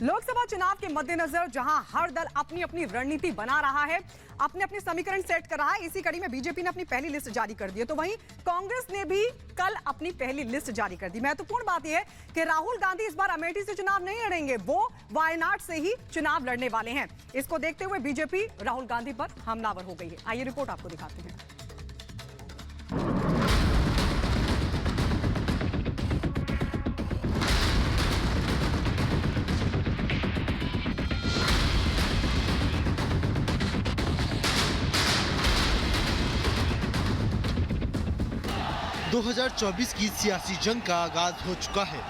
लोकसभा चुनाव के मद्देनजर जहां हर दल अपनी अपनी रणनीति बना रहा है, अपने अपने समीकरण सेट कर रहा है, इसी कड़ी में बीजेपी ने अपनी पहली लिस्ट जारी कर दी है। तो वहीं कांग्रेस ने भी कल अपनी पहली लिस्ट जारी कर दी। महत्वपूर्ण बात यह है कि राहुल गांधी इस बार अमेठी से चुनाव नहीं लड़ेंगे, वो वायनाड से ही चुनाव लड़ने वाले हैं। इसको देखते हुए बीजेपी राहुल गांधी पर हमलावर हो गई है। आइए रिपोर्ट आपको दिखाते हैं। 2024 की सियासी जंग का आगाज हो चुका है।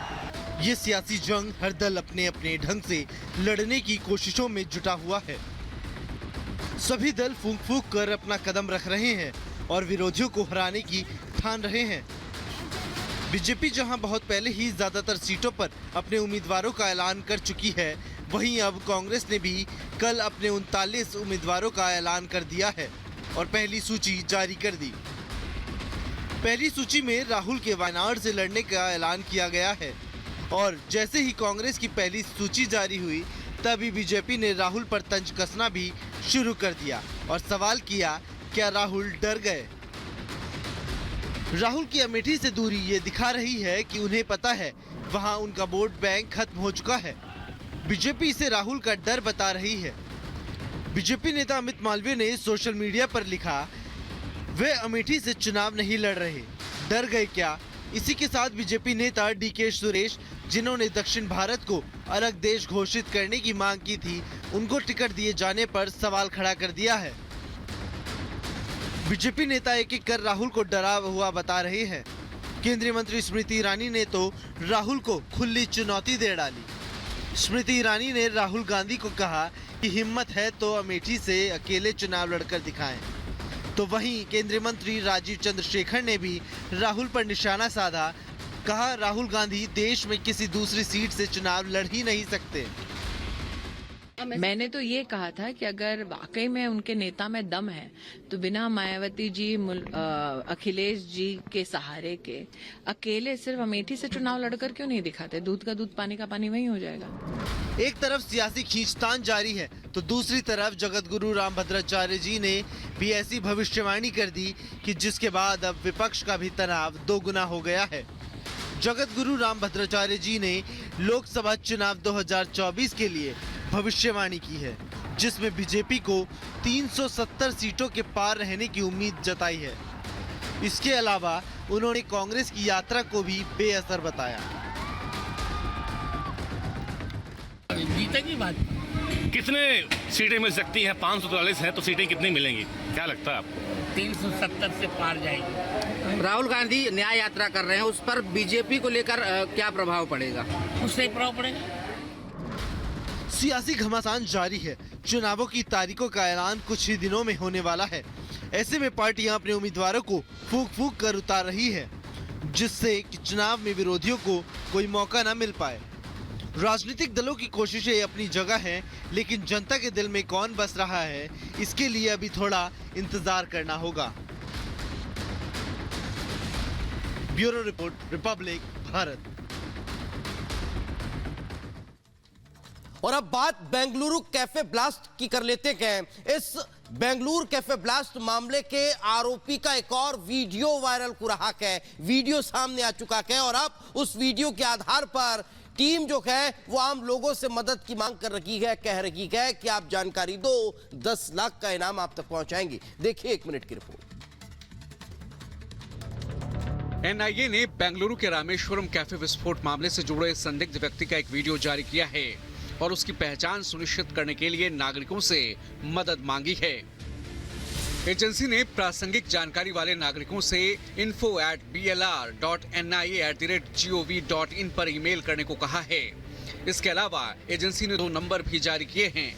ये सियासी जंग हर दल अपने अपने ढंग से लड़ने की कोशिशों में जुटा हुआ है। सभी दल फूंक फूंक कर अपना कदम रख रहे हैं और विरोधियों को हराने की ठान रहे हैं। बीजेपी जहां बहुत पहले ही ज्यादातर सीटों पर अपने उम्मीदवारों का ऐलान कर चुकी है, वहीं अब कांग्रेस ने भी कल अपने 39 उम्मीदवारों का ऐलान कर दिया है और पहली सूची जारी कर दी। पहली सूची में राहुल के वायनाड से लड़ने का ऐलान किया गया है और जैसे ही कांग्रेस की पहली सूची जारी हुई तभी बीजेपी ने राहुल पर तंज कसना भी शुरू कर दिया और सवाल किया, क्या राहुल डर गए? राहुल की अमेठी से दूरी ये दिखा रही है कि उन्हें पता है वहां उनका वोट बैंक खत्म हो चुका है। बीजेपी इसे राहुल का डर बता रही है। बीजेपी नेता अमित मालवीय ने सोशल मीडिया पर लिखा, वे अमेठी से चुनाव नहीं लड़ रहे, डर गए क्या? इसी के साथ बीजेपी नेता डीके सुरेश, जिन्होंने दक्षिण भारत को अलग देश घोषित करने की मांग की थी, उनको टिकट दिए जाने पर सवाल खड़ा कर दिया है। बीजेपी नेता एक एक कर राहुल को डरा हुआ बता रहे हैं। केंद्रीय मंत्री स्मृति ईरानी ने तो राहुल को खुली चुनौती दे डाली। स्मृति ईरानी ने राहुल गांधी को कहा कि हिम्मत है तो अमेठी से अकेले चुनाव लड़कर दिखाएं। तो वहीं केंद्रीय मंत्री राजीव चंद्रशेखर ने भी राहुल पर निशाना साधा, कहा राहुल गांधी देश में किसी दूसरी सीट से चुनाव लड़ ही नहीं सकते। मैंने तो ये कहा था कि अगर वाकई में उनके नेता में दम है तो बिना मायावती जी अखिलेश जी के सहारे के अकेले सिर्फ अमेठी से चुनाव लड़कर क्यों नहीं दिखाते? दूध का दूध पानी का पानी वही हो जाएगा। एक तरफ सियासी खींचतान जारी है तो दूसरी तरफ जगत गुरु रामभद्राचार्य जी ने भी ऐसी भविष्यवाणी कर दी कि जिसके बाद अब विपक्ष का भी तनाव दोगुना हो गया है। जगत गुरु रामभद्राचार्य जी ने लोकसभा चुनाव 2024 के लिए भविष्यवाणी की है, जिसमें बीजेपी को 370 सीटों के पार रहने की उम्मीद जताई है। इसके अलावा उन्होंने कांग्रेस की यात्रा को भी बेअसर बताया। जीतेगी बात कितने सीटें मिल सकती हैं? 543 है तो सीटें कितनी मिलेंगी, क्या लगता है आपको? 370 से पार जाएगी। राहुल गांधी न्याय यात्रा कर रहे हैं, उस पर बीजेपी को लेकर क्या प्रभाव पड़ेगा? उससे प्रभाव पड़ेगा। सियासी घमासान जारी है। चुनावों की तारीखों का ऐलान कुछ ही दिनों में होने वाला है। ऐसे में पार्टियां अपने उम्मीदवारों को फूंक फूंक कर उतार रही है, जिससे कि चुनाव में विरोधियों को कोई मौका न मिल पाए। राजनीतिक दलों की कोशिशें अपनी जगह हैं, लेकिन जनता के दिल में कौन बस रहा है, इसके लिए अभी थोड़ा इंतजार करना होगा। Bureau report, Republic Bharat. और अब बात बेंगलुरु कैफे ब्लास्ट की कर लेते हैं। इस बेंगलुरु कैफे ब्लास्ट मामले के आरोपी का एक और वीडियो वायरल हो रहा है। वीडियो सामने आ चुका है और अब उस वीडियो के आधार पर टीम जो है वो आम लोगों से मदद की मांग कर रही है, कह रही है कि आप जानकारी दो, 10 लाख का इनाम आप तक पहुंचाएंगे। देखिए 1 मिनट की रिपोर्ट। एनआईए ने बेंगलुरु के रामेश्वरम कैफे विस्फोट मामले से जुड़े संदिग्ध व्यक्ति का एक वीडियो जारी किया है और उसकी पहचान सुनिश्चित करने के लिए नागरिकों से मदद मांगी है। एजेंसी ने प्रासंगिक जानकारी वाले नागरिकों से info@blr.nia@gov.in पर ईमेल करने को कहा है। इसके अलावा एजेंसी ने 2 नंबर भी जारी किए हैं।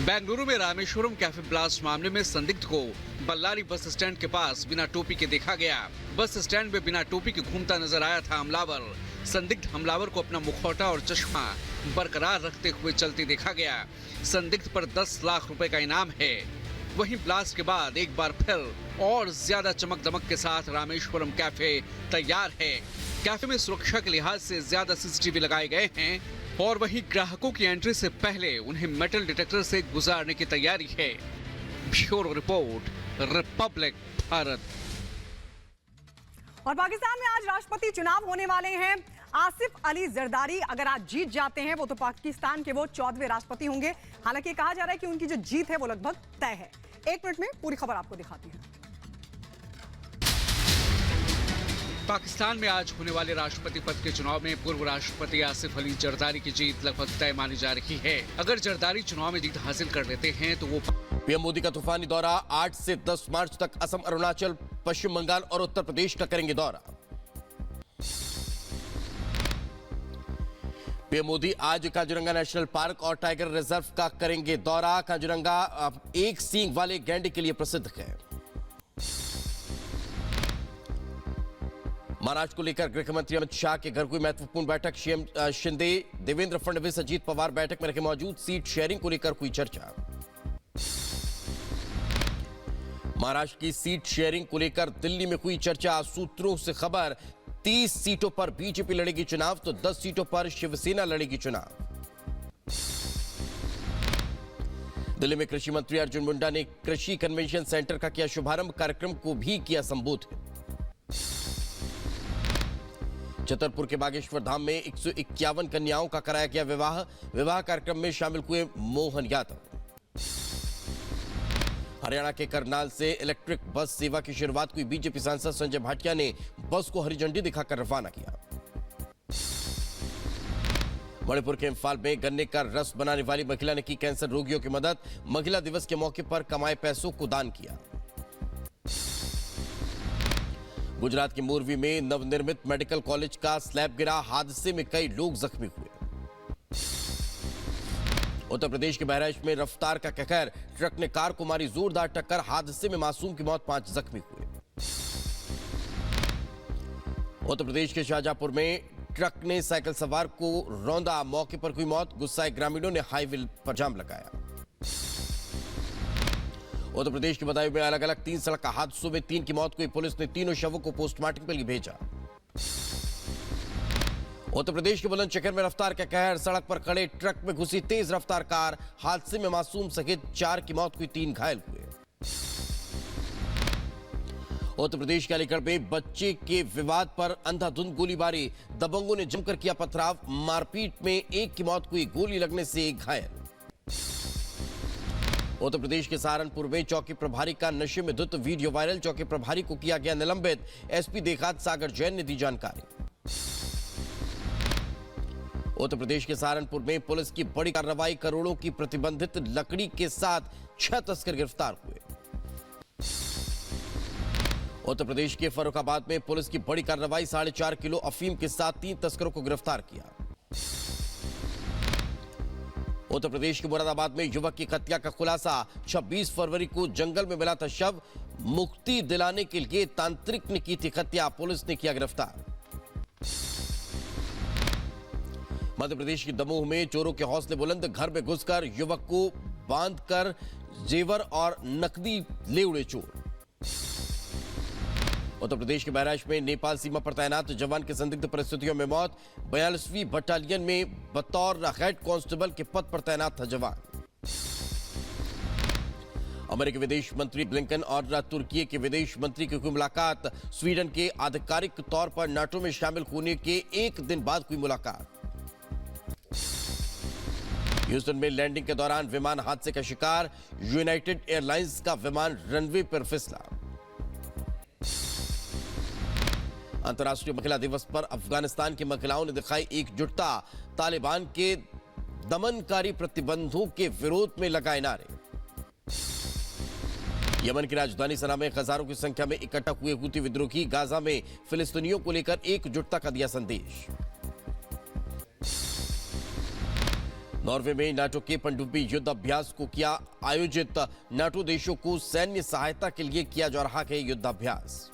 बेंगलुरु में रामेश्वरम कैफे ब्लास्ट मामले में संदिग्ध को बल्लारी बस स्टैंड के पास बिना टोपी के देखा गया। बस स्टैंड में बिना टोपी के घूमता नजर आया था हमलावर। संदिग्ध हमलावर को अपना मुखौटा और चश्मा बरकरार रखते हुए चलते देखा गया। संदिग्ध पर 10 लाख रुपए का इनाम है। वहीं ब्लास्ट के बाद एक बार फिर और ज्यादा चमक दमक के साथ रामेश्वरम कैफे तैयार है। कैफे में सुरक्षा के लिहाज से ज्यादा सीसीटीवी लगाए गए हैं और वहीं ग्राहकों की एंट्री से पहले उन्हें मेटल डिटेक्टर से गुजारने की तैयारी है। Bureau report, Republic Bharat. और पाकिस्तान में आज राष्ट्रपति चुनाव होने वाले हैं। आसिफ अली जरदारी अगर आज जीत जाते हैं वो तो पाकिस्तान के वो 14वें राष्ट्रपति होंगे। हालांकि कहा जा रहा है कि उनकी जो जीत है वो लगभग तय है। 1 मिनट में पूरी खबर आपको दिखाती है। पाकिस्तान में आज होने वाले राष्ट्रपति पद के चुनाव में पूर्व राष्ट्रपति आसिफ अली जरदारी की जीत लगभग तय मानी जा रही है। अगर जरदारी चुनाव में जीत हासिल कर लेते हैं तो वो पीएम मोदी का तूफानी दौरा 8 से 10 मार्च तक असम, अरुणाचल, पश्चिम बंगाल और उत्तर प्रदेश का करेंगे दौरा। पीएम मोदी आज काजीरंगा नेशनल पार्क और टाइगर रिजर्व का करेंगे दौरा। काजीरंगा एक सींग वाले गैंडे के लिए प्रसिद्ध है। महाराष्ट्र को लेकर गृह मंत्री अमित शाह के घर हुई महत्वपूर्ण बैठक। सीएम शिंदे, देवेंद्र फडणवीस, अजीत पवार बैठक में रखे मौजूद। सीट शेयरिंग को लेकर हुई चर्चा। महाराष्ट्र की सीट शेयरिंग को लेकर दिल्ली में हुई चर्चा। सूत्रों से खबर 30 सीटों पर बीजेपी लड़ेगी चुनाव तो 10 सीटों पर शिवसेना लड़ेगी चुनाव। दिल्ली में कृषि मंत्री अर्जुन मुंडा ने कृषि कन्वेंशन सेंटर का किया शुभारंभ। कार्यक्रम को भी किया संबोधित। छतरपुर के बागेश्वर धाम में 151 कन्याओं का कराया गया विवाह। विवाह कार्यक्रम में शामिल हुए मोहन यादव। हरियाणा के करनाल से इलेक्ट्रिक बस सेवा की शुरुआत हुई। बीजेपी सांसद संजय भाटिया ने बस को हरी झंडी दिखाकर रवाना किया। मणिपुर के इम्फाल में गन्ने का रस बनाने वाली महिला ने की कैंसर रोगियों की मदद। महिला दिवस के मौके पर कमाए पैसों को दान किया। गुजरात के मोरवी में नवनिर्मित मेडिकल कॉलेज का स्लैब गिरा। हादसे में कई लोग जख्मी हुए। उत्तर प्रदेश के बहराइच में रफ्तार का कहर। ट्रक ने कार को मारी जोरदार टक्कर। हादसे में मासूम की मौत, 5 जख्मी हुए। उत्तर प्रदेश के शाहजहांपुर में ट्रक ने साइकिल सवार को रौंदा। मौके पर हुई मौत। गुस्साए ग्रामीणों ने हाईवे पर जाम लगाया। उत्तर प्रदेश के बदायूं में अलग अलग 3 सड़क हादसों में 3 की मौत हुई। पुलिस ने तीनों शवों को पोस्टमार्टम के लिए भेजा। उत्तर प्रदेश के बुलंदशहर में रफ्तार का कहर। सड़क पर खड़े ट्रक में घुसी तेज रफ्तार कार। हादसे में मासूम सहित 4 की मौत हुई, 3 घायल हुए। उत्तर प्रदेश के अलीगढ़ में बच्चे के विवाद पर अंधाधुंध गोलीबारी। दबंगों ने जमकर किया पथराव। मारपीट में 1 की मौत हुई, गोली लगने से 1 घायल। उत्तर प्रदेश के सहारनपुर में चौकी प्रभारी का नशे में धुत वीडियो वायरल। चौकी प्रभारी को किया गया निलंबित। एसपी देहात सागर जैन ने दी जानकारी। उत्तर प्रदेश के सहारनपुर में पुलिस की बड़ी कार्रवाई। करोड़ों की प्रतिबंधित लकड़ी के साथ 6 तस्कर गिरफ्तार हुए। उत्तर प्रदेश के फर्रुखाबाद में पुलिस की बड़ी कार्रवाई। 4.5 किलो अफीम के साथ 3 तस्करों को गिरफ्तार किया। उत्तर प्रदेश के मुरादाबाद में युवक की हत्या का खुलासा। 26 फरवरी को जंगल में मिला था शव। मुक्ति दिलाने के लिए तांत्रिक ने की थी हत्या। पुलिस ने किया गिरफ्तार। मध्य प्रदेश के दमोह में चोरों के हौसले बुलंद। घर में घुसकर युवक को बांधकर जेवर और नकदी ले उड़े चोर। उत्तर प्रदेश के बहराइच में नेपाल सीमा पर तैनात जवान की संदिग्ध परिस्थितियों में मौत। 42वीं बटालियन में बतौर हेड कांस्टेबल के पद पर तैनात था जवान। अमेरिकी विदेश मंत्री ब्लिंकन और तुर्की के विदेश मंत्री की हुई मुलाकात। स्वीडन के आधिकारिक तौर पर नाटो में शामिल होने के 1 दिन बाद हुई मुलाकात। ह्यूस्टन में लैंडिंग के दौरान विमान हादसे का शिकार। यूनाइटेड एयरलाइंस का विमान रनवे पर फिसला। अंतर्राष्ट्रीय महिला दिवस पर अफगानिस्तान की महिलाओं ने दिखाई एकजुटता। तालिबान के दमनकारी प्रतिबंधों के विरोध में लगाए नारे। यमन की राजधानी सना में हजारों की संख्या में इकट्ठा हुए हूती विद्रोही गाजा में फिलिस्तीनियों को लेकर एकजुटता का दिया संदेश। नॉर्वे में नाटो के पनडुब्बी युद्ध अभ्यास को किया आयोजित। नाटो देशों को सैन्य सहायता के लिए किया जा रहा है युद्ध अभ्यास।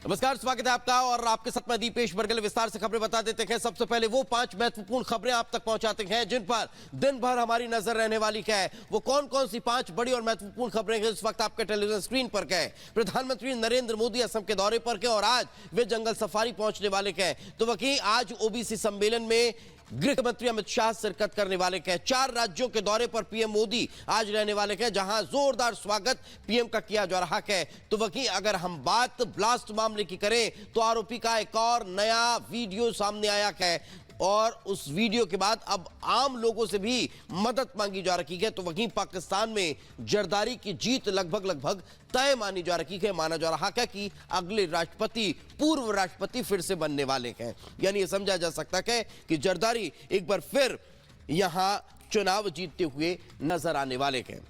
नमस्कार, स्वागत है आपका और आपके साथ मैं दीपेश बरगल। विस्तार से खबरें बता देते हैं। सबसे पहले वो 5 महत्वपूर्ण खबरें आप तक पहुंचाते हैं जिन पर दिन भर हमारी नजर रहने वाली है। वो कौन कौन सी 5 बड़ी और महत्वपूर्ण खबरें हैं इस वक्त आपके टेलीविजन स्क्रीन पर है। प्रधानमंत्री नरेंद्र मोदी असम के दौरे पर के और आज वे जंगल सफारी पहुंचने वाले हैं। तो वहीं आज ओबीसी सम्मेलन में गृह मंत्री अमित शाह शिरकत करने वाले हैं। 4 राज्यों के दौरे पर पीएम मोदी आज रहने वाले हैं, जहां जोरदार स्वागत पीएम का किया जा रहा है। तो वहीं अगर हम बात ब्लास्ट मामले की करें तो आरोपी का एक और नया वीडियो सामने आया है और उस वीडियो के बाद अब आम लोगों से भी मदद मांगी जा रही है। तो वहीं पाकिस्तान में जरदारी की जीत लगभग तय मानी जा रही है। माना जा रहा है कि अगले राष्ट्रपति पूर्व राष्ट्रपति फिर से बनने वाले हैं। यानी यह समझा जा सकता है कि जरदारी एक बार फिर यहां चुनाव जीतते हुए नजर आने वाले हैं।